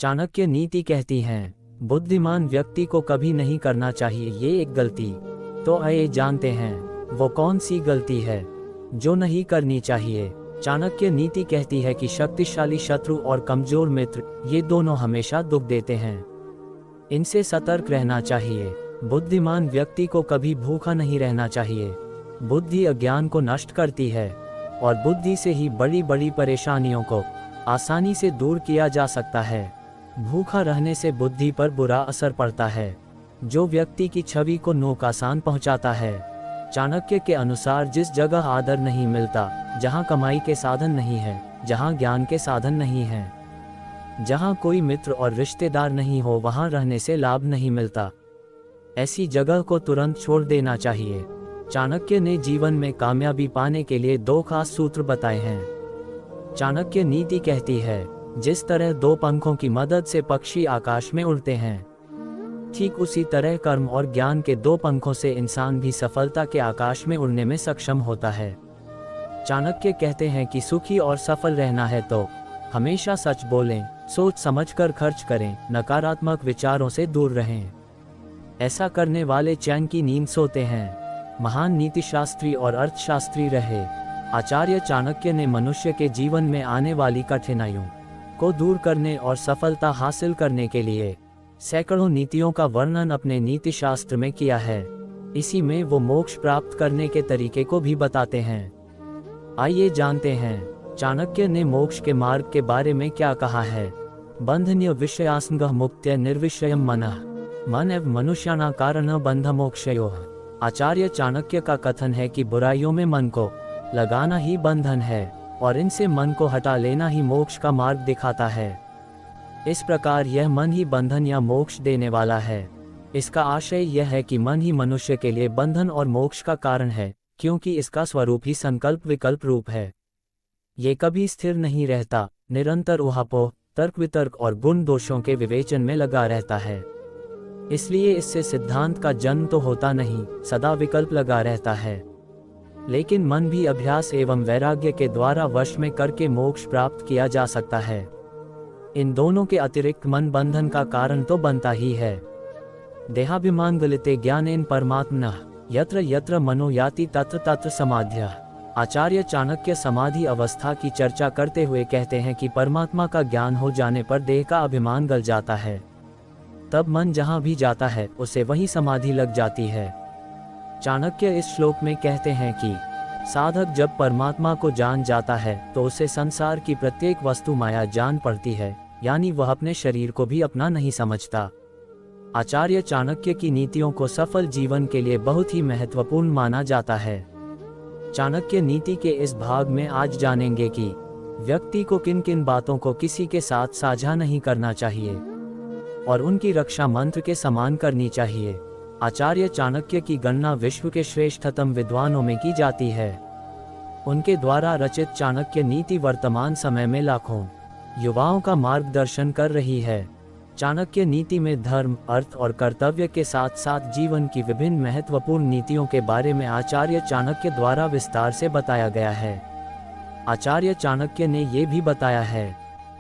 चाणक्य नीति कहती हैं, बुद्धिमान व्यक्ति को कभी नहीं करना चाहिए ये एक गलती। तो आइए जानते हैं वो कौन सी गलती है जो नहीं करनी चाहिए। चाणक्य नीति कहती है कि शक्तिशाली शत्रु और कमजोर मित्र ये दोनों हमेशा दुख देते हैं, इनसे सतर्क रहना चाहिए। बुद्धिमान व्यक्ति को कभी भूखा नहीं रहना चाहिए। बुद्धि अज्ञान को नष्ट करती है और बुद्धि से ही बड़ी बड़ी परेशानियों को आसानी से दूर किया जा सकता है। भूखा रहने से बुद्धि पर बुरा असर पड़ता है, जो व्यक्ति की छवि को नुकसान पहुंचाता है। चाणक्य के अनुसार जिस जगह आदर नहीं मिलता, जहां कमाई के साधन नहीं है, जहां ज्ञान के साधन नहीं हैं, जहां कोई मित्र और रिश्तेदार नहीं हो, वहां रहने से लाभ नहीं मिलता। ऐसी जगह को तुरंत छोड़ देना चाहिए। चाणक्य ने जीवन में कामयाबी पाने के लिए 2 खास सूत्र बताए हैं। चाणक्य नीति कहती है, जिस तरह 2 पंखों की मदद से पक्षी आकाश में उड़ते हैं, ठीक उसी तरह कर्म और ज्ञान के 2 पंखों से इंसान भी सफलता के आकाश में उड़ने में सक्षम होता है। चाणक्य कहते हैं कि सुखी और सफल रहना है तो हमेशा सच बोलें, सोच समझकर खर्च करें, नकारात्मक विचारों से दूर रहें। ऐसा करने वाले चैन की नींद सोते हैं। महान नीतिशास्त्री और अर्थशास्त्री रहे आचार्य चाणक्य ने मनुष्य के जीवन में आने वाली कठिनाइयों को दूर करने और सफलता हासिल करने के लिए सैकड़ों नीतियों का वर्णन अपने नीतिशास्त्र में किया है। इसी में वो मोक्ष प्राप्त करने के तरीके को भी बताते हैं। आइए जानते हैं चाणक्य ने मोक्ष के मार्ग के बारे में क्या कहा है। बंधन्य विषयासंगः मुक्त्य निर्विषयम मनः, मन एवं मनुष्याना कारण बंध मोक्षयोः। आचार्य चाणक्य का कथन है कि बुराइयों में मन को लगाना ही बंधन है और इनसे मन को हटा लेना ही मोक्ष का मार्ग दिखाता है। इस प्रकार यह मन ही बंधन या मोक्ष देने वाला है। इसका आशय यह है कि मन ही मनुष्य के लिए बंधन और मोक्ष का कारण है, क्योंकि इसका स्वरूप ही संकल्प विकल्प रूप है। ये कभी स्थिर नहीं रहता, निरंतर ऊहापोह, तर्क वितर्क और गुण दोषों के विवेचन में लगा रहता है। इसलिए इससे सिद्धांत का जन्म तो होता नहीं, सदा विकल्प लगा रहता है। लेकिन मन भी अभ्यास एवं वैराग्य के द्वारा वश में करके मोक्ष प्राप्त किया जा सकता है। इन दोनों के अतिरिक्त मन बंधन का कारण तो बनता ही है। देहाभिमान गलिते ज्ञानेन परमात्मनः यत्र यत्र मनो याति तत्र तत्र समाध्यः। आचार्य चाणक्य समाधि अवस्था की चर्चा करते हुए कहते हैं कि परमात्मा का ज्ञान हो जाने पर देह का अभिमान गल जाता है, तब मन जहां भी जाता है उसे वही समाधि लग जाती है। चाणक्य इस श्लोक में कहते हैं कि साधक जब परमात्मा को जान जाता है तो उसे संसार की प्रत्येक वस्तु माया जान पड़ती है, यानी वह अपने शरीर को भी अपना नहीं समझता। आचार्य चाणक्य की नीतियों को सफल जीवन के लिए बहुत ही महत्वपूर्ण माना जाता है। चाणक्य नीति के इस भाग में आज जानेंगे कि व्यक्ति को किन किन बातों को किसी के साथ साझा नहीं करना चाहिए और उनकी रक्षा मंत्र के समान करनी चाहिए। आचार्य चाणक्य की गणना विश्व के श्रेष्ठतम विद्वानों में की जाती है। उनके द्वारा रचित चाणक्य नीति वर्तमान समय में लाखों युवाओं का मार्गदर्शन कर रही है। चाणक्य नीति में धर्म, अर्थ और कर्तव्य के साथ साथ जीवन की विभिन्न महत्वपूर्ण नीतियों के बारे में आचार्य चाणक्य द्वारा विस्तार से बताया गया है। आचार्य चाणक्य ने ये भी बताया है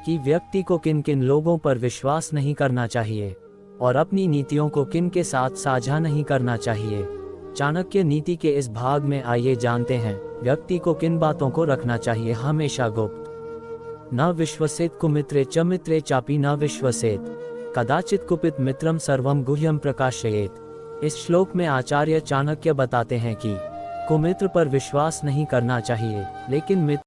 कि व्यक्ति को किन किन लोगों पर विश्वास नहीं करना चाहिए और अपनी नीतियों को किन के साथ साझा नहीं करना चाहिए। चाणक्य नीति के इस भाग में आइए जानते हैं व्यक्ति को किन बातों को रखना चाहिए हमेशा गुप्त। न विश्वसेत कुमित्रे च मित्रे चापि न विश्वसेत, कदाचित कुपित मित्रम सर्वम गुह्यम प्रकाशयेत। इस श्लोक में आचार्य चाणक्य बताते हैं कि कुमित्र पर विश्वास नहीं करना चाहिए, लेकिन मित्र